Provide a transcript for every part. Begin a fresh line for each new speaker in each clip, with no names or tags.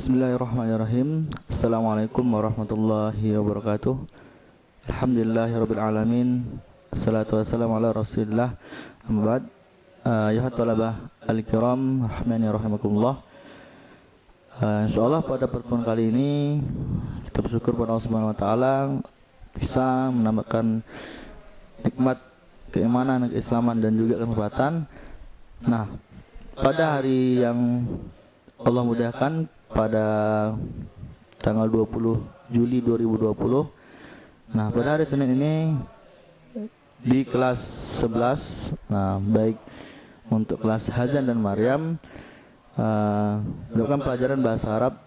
Bismillahirrahmanirrahim. Assalamualaikum warahmatullahi wabarakatuh. Alhamdulillahirrabbilalamin. Assalatu wassalamu ala rasulillah. Amma ba'd. Ya talabah al-kiram rahmani rahimakumullah. Insyaallah pada pertemuan kali ini kita bersyukur pada Allah Subhanahu wa taala bisa menambahkan nikmat keimanan, keislaman dan juga kesempatan. Nah, pada hari yang Allah mudahkan pada tanggal 20 Juli 2020. Nah, pada hari Senin ini di kelas 11, nah baik untuk kelas Hazan dan Maryam, melakukan pelajaran bahasa Arab,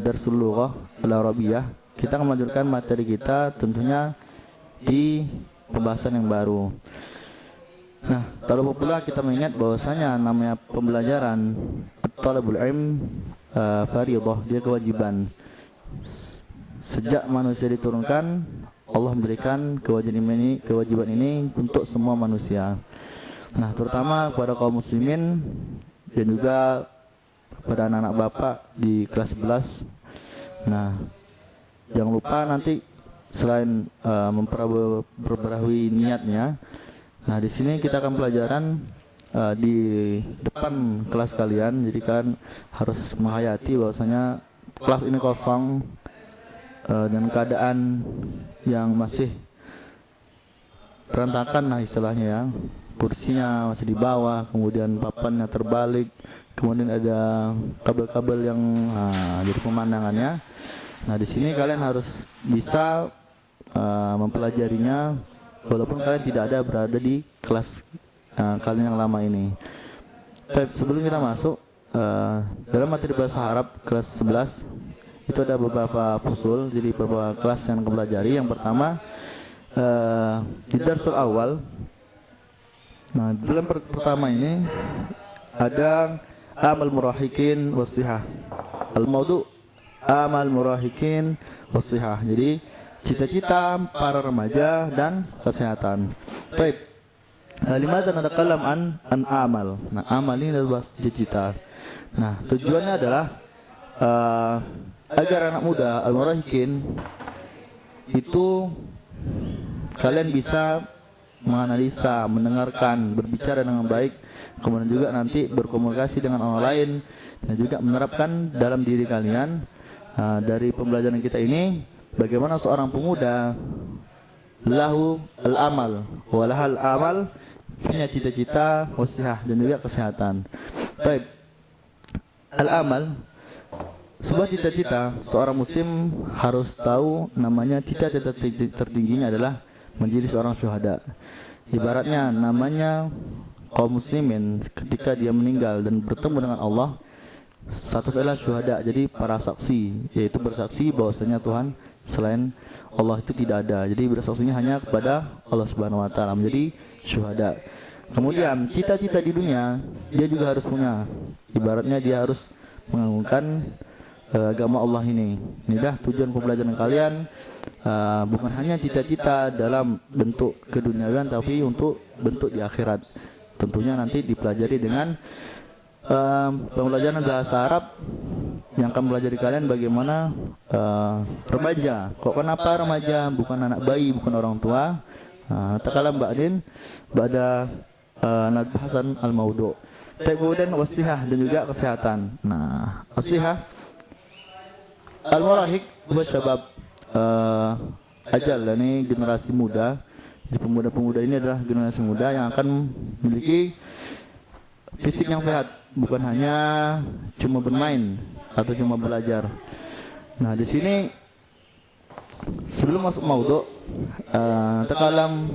Darsul Lughah Al-Arabiyah. Kita akan melanjutkan materi kita tentunya di pembahasan yang baru. Nah, tak lupa pula kita mengingat bahwasanya namanya pembelajaran Talabul Ilm fardhah, dia kewajiban. Sejak manusia diturunkan, Allah memberikan kewajiban ini untuk semua manusia. Nah, terutama pada kaum muslimin dan juga pada anak-anak bapak di kelas 11. Nah, jangan lupa nanti selain memperbarui niatnya. Nah, di sini kita akan pelajaran di depan kelas kalian, jadi kan harus menghayati bahwasanya kelas ini kosong dan keadaan yang masih berantakan lah istilahnya ya. Kursinya masih di bawah, kemudian papannya terbalik, kemudian ada kabel-kabel yang jadi pemandangannya. Nah, di sini kalian harus bisa mempelajarinya walaupun kalian tidak ada berada di kelas kalian yang lama ini. Tapi sebelum kita masuk dalam materi bahasa Arab kelas 11 itu ada beberapa fusul, jadi beberapa kelas yang kita pelajari. Yang pertama di darsul awal. Nah, dalam pertama ini ada amal murahikin wasihah. Al-maudu amal murahikin wasihah. Jadi cita-cita para remaja dan kesehatan. Baik. Limadha natakalam an amal. Nah, amal ini adalah cita-cita. Nah, tujuannya adalah agar anak muda al-murahikin itu kalian bisa menganalisa, mendengarkan, berbicara dengan baik, kemudian juga nanti berkomunikasi dengan orang lain dan juga menerapkan dalam diri kalian. Dari pembelajaran kita ini, bagaimana seorang pemuda lahu al-amal walahal amal, punya cita-cita, wasihah dan juga kesehatan. Baik. Al-amal, sebuah cita-cita seorang muslim harus tahu namanya cita-cita tertingginya adalah menjadi seorang syuhada. Ibaratnya namanya kaum muslimin ketika dia meninggal dan bertemu dengan Allah, status adalah syuhada, jadi para saksi, yaitu bersaksi bahwasanya Tuhan selain Allah itu tidak ada. Jadi bersaksinya hanya kepada Allah Subhanahu wa taala, menjadi syuhada. Kemudian cita-cita di dunia dia juga harus punya. Ibaratnya dia harus mengagungkan agama Allah ini. Inilah tujuan pembelajaran kalian, bukan hanya cita-cita dalam bentuk keduniawian, tapi untuk bentuk di akhirat. Tentunya nanti dipelajari dengan pembelajaran bahasa Arab yang akan pelajari kalian bagaimana remaja. Kok kenapa remaja, bukan anak bayi, bukan orang tua. Takalam ba'din ba'da nadhasan al-maudu'. Kemudian wasihah dan juga kesehatan. Nah, wasihah al-murahik buat syabab ajal, ini generasi muda. Jadi pemuda-pemuda ini adalah generasi muda yang akan memiliki fisik yang sehat, bukan hanya cuma bermain atau cuma belajar. Nah, di sini sebelum masuk maudhu, takalam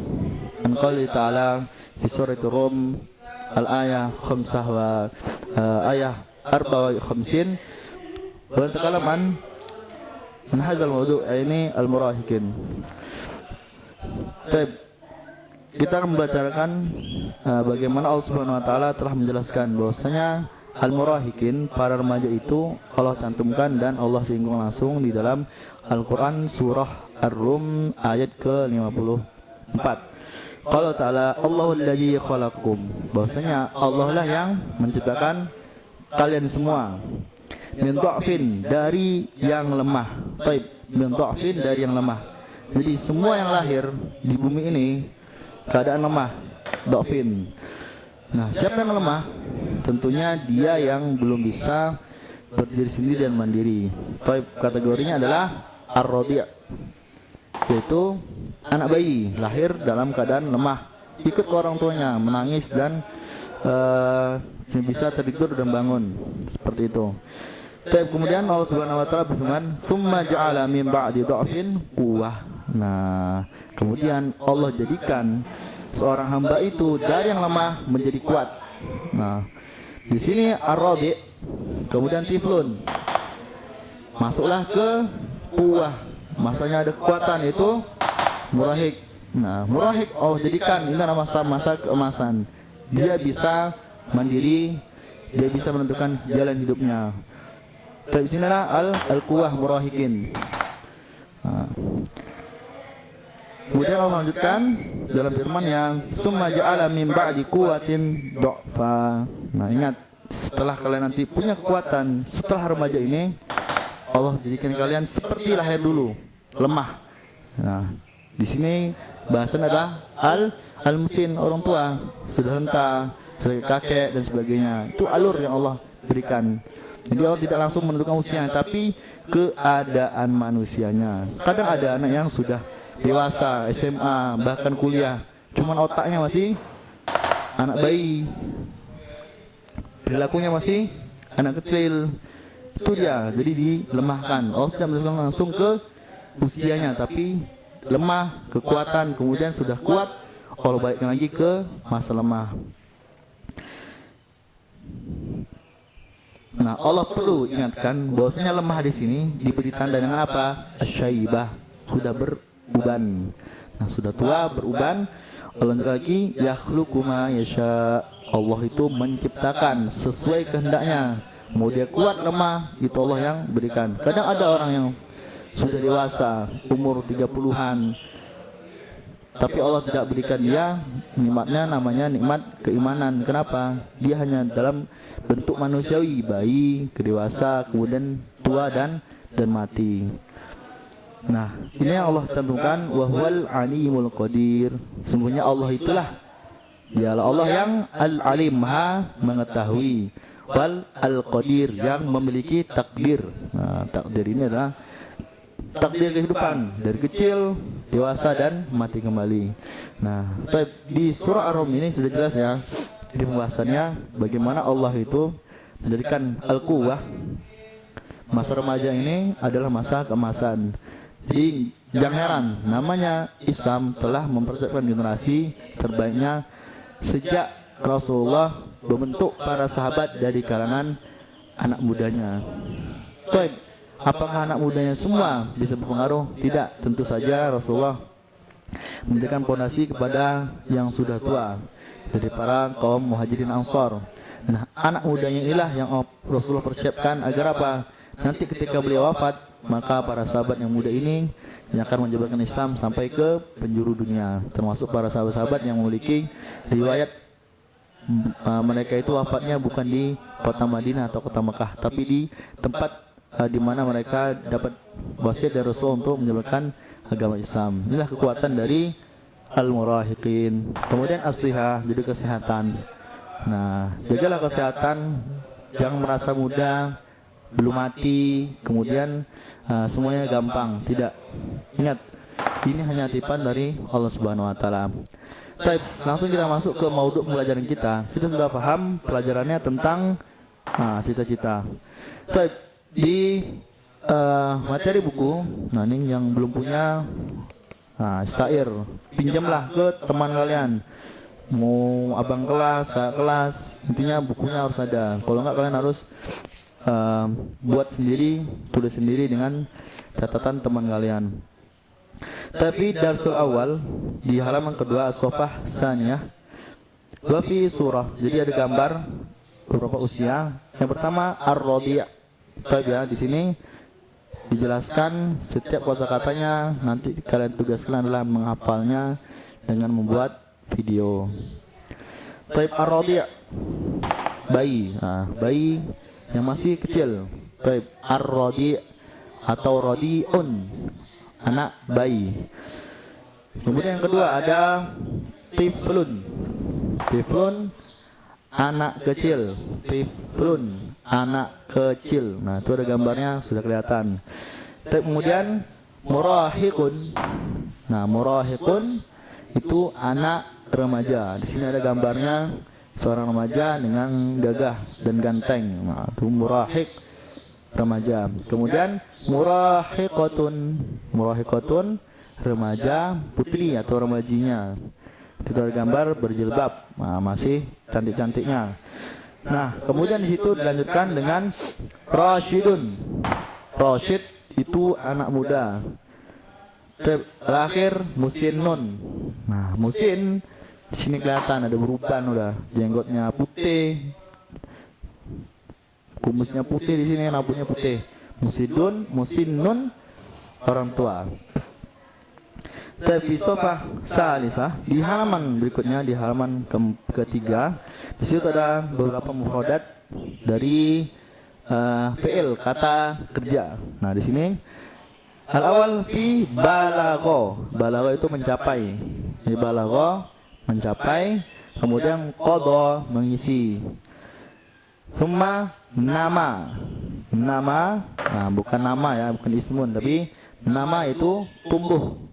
an qouli ta'ala fi surah Rum al-ayah 5 wa ayah 54 wa takalam an hadzal maudhu, ini al-murahikin. Baik, kita akan membicarakan bagaimana Allah Subhanahu wa taala telah menjelaskan bahwasanya al-murahikin, para remaja itu Allah cantumkan dan Allah singgung langsung di dalam Al-Quran surah Ar-Rum ayat ke-54. Qala ta'ala Allahul ladzi khalaqakum, bahwasanya Allah lah yang menciptakan kalian semua min dha'fin, dari yang lemah. Taib, min dha'fin, dari yang lemah. Jadi semua yang lahir di bumi ini keadaan lemah, dha'fin. Nah, siapa yang lemah? Tentunya dia yang belum bisa berdiri sendiri dan mandiri. Taib, kategorinya adalah ar-radhi', yaitu anak bayi lahir dalam keadaan lemah, ikut ke orang tuanya, menangis dan bisa tertidur dan bangun, seperti itu. Taib, kemudian Allah Subhanahu wa taala berfirman, "Tsumma ja'ala min ba'di dha'fin quwwah." Nah, kemudian Allah jadikan seorang hamba itu dari yang lemah menjadi kuat. Nah, di sini ar-radhi', kemudian tiflun, masuklah ke quwwah, masanya ada kekuatan, itu murahik. Nah, murahik Allah jadikan ini masa keemasan. Dia bisa mandiri, dia bisa menentukan jalan hidupnya. Di sinilah al-quwwah murahikin. Nah, kemudian Allah lanjutkan dalam firman yang summa ja'ala min ba'di quwwatin dha'fa. Nah, ingat, setelah kalian nanti punya kekuatan setelah remaja ini, Allah jadikan kalian seperti lahir dulu, lemah. Nah, di sini bahasan adalah al-musin, orang tua, sudah renta, sudah kakek dan sebagainya. Itu alur yang Allah berikan. Jadi Allah tidak langsung menentukan usianya, tapi keadaan manusianya. Kadang ada anak yang sudah dewasa, SMA, bahkan kuliah, cuman otaknya masih anak bayi, perilakunya masih anak kecil. Itu dia, jadi dilemahkan. Allah tidak menentukan langsung ke usianya, tapi lemah, kekuatan, kemudian sudah kuat, Allah balikkan lagi ke masa lemah. Nah, Allah perlu ingatkan bahwasanya lemah di sini diberi tanda dengan apa? Asyaibah, sudah beruban. Nah, sudah tua, beruban. Allah lagi, yakhluqu ma yasha. Allah itu menciptakan sesuai kehendaknya. Mau dia kuat, lemah, itu Allah yang berikan. Kadang ada orang yang sudah dewasa, umur 30-an, tapi Allah tidak berikan dia nikmatnya, namanya nikmat keimanan. Kenapa? Dia hanya dalam bentuk manusiawi, bayi, kedewasa, kemudian tua dan mati. Nah, ini yang Allah cantumkan, wa huwal alimul qadir. Sungguhnya Allah itulah, dialah Allah yang al-alim, maha mengetahui, wal al-qadir, yang memiliki takdir. Nah, takdir ini adalah takdir kehidupan dari kecil, dewasa dan mati kembali. Nah, di surah Ar-Rum ini sudah jelas ya, di pembahasannya bagaimana Allah itu menjadikan al-quwwah, masa remaja ini adalah masa keemasan. Jadi jangan heran, namanya Islam telah mempersiapkan generasi terbaiknya sejak Rasulullah membentuk para sahabat dari kalangan anak mudanya. Apakah anak mudanya semua bisa berpengaruh? Tidak, tentu saja Rasulullah memberikan fondasi kepada yang sudah tua dari para kaum Muhajirin Ansar. Nah, anak mudanya inilah yang Rasulullah persiapkan agar apa? Nanti ketika beliau wafat, maka para sahabat yang muda ini yang akan menyebarkan Islam sampai ke penjuru dunia, termasuk para sahabat-sahabat yang memiliki riwayat mereka itu wafatnya bukan di kota Madinah atau kota Mekah, tapi di tempat di mana mereka dapat wasiat dari Rasul untuk menyebarkan agama Islam. Inilah kekuatan dari al-murahiqin. Kemudian as-sihah, jadi kesehatan. Nah, jagalah kesehatan, jangan merasa muda, belum mati, kemudian semuanya gampang. Tidak. Ingat, ini hanya tipan dari Allah Subhanahu wa taala. Baik, langsung kita masuk ke maudhu pelajaran kita. Kita sudah paham pelajarannya tentang cita-cita. Baik, di materi buku, nah ini yang belum punya, syair, pinjamlah ke teman kalian, mau abang kelas, kakak kelas, intinya bukunya harus ada. Kalau enggak, kalian harus buat sendiri, tulis sendiri dengan catatan teman kalian. Tapi darsul awal di halaman kedua, as-safhah tsaniyah, wa fi surah, jadi ada gambar beberapa usia. Yang pertama ar-radhi'. Ya, di sini dijelaskan setiap kosakatanya. Nanti kalian tugaskan adalah menghafalnya dengan membuat video. Taib ar-radhi', bayi, bayi yang masih kecil, Baik, ar-radi atau radiun, anak bayi. Kemudian yang kedua ada tiflun. Tiflun, anak kecil. Tiflun, anak kecil. Nah, itu ada gambarnya, sudah kelihatan. Kemudian murahiqun. Nah, murahiqun itu anak remaja. Di sini ada gambarnya seorang remaja dengan gagah dan ganteng. Nah, itu murahiq, remaja. Kemudian murahiqatun. Murahiqatun, remaja putri atau remajinya. Kita ada gambar berjilbab. Nah, masih cantik-cantiknya. Nah, kemudian di situ dilanjutkan dengan rasyidun. Rasyid itu anak muda. Terakhir musinnun. Nah, musin di sini kelihatan ada beruban udah, jenggotnya putih, kumisnya putih, di sini rambutnya putih. Musidun, musinnun, orang tua. Tapi sofa salisah di halaman berikutnya, di halaman ketiga, di situ ada beberapa mufradat dari fi'il, kata kerja. Nah, di sini al-awal fi balagho. Balagho itu mencapai. Jadi balagho mencapai, kemudian qadha mengisi. Summa nama. Nama, nah bukan nama ya, bukan ismun, tapi nama itu tumbuh.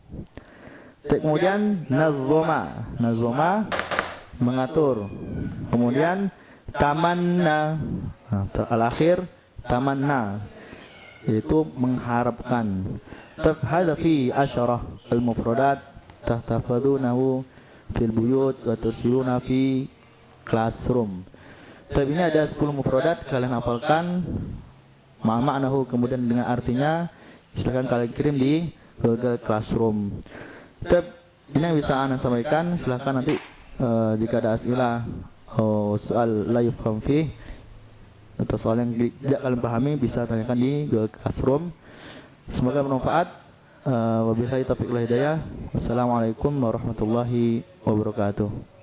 Kemudian nazoma. Nazoma mengatur. Kemudian tamanna. Nah, terakhir tamanna, yaitu mengharapkan. Hadza fi asyarah al-mufradat tahtafadunahu fil buyut wa tursiluna fi classroom. Tapi ini ada 10 mufradat, kalian hafalkan maknahu kemudian dengan artinya, silakan kalian kirim di Google Classroom. Ini yang bisa Anda sampaikan. Silakan nanti jika ada asilah soal la yufham fi atau soal yang tidak kalian pahami bisa tanyakan di Google Classroom. Semoga bermanfaat. Wabillahi taufiq wal hidayah. Wassalamualaikum warahmatullahi wabarakatuh.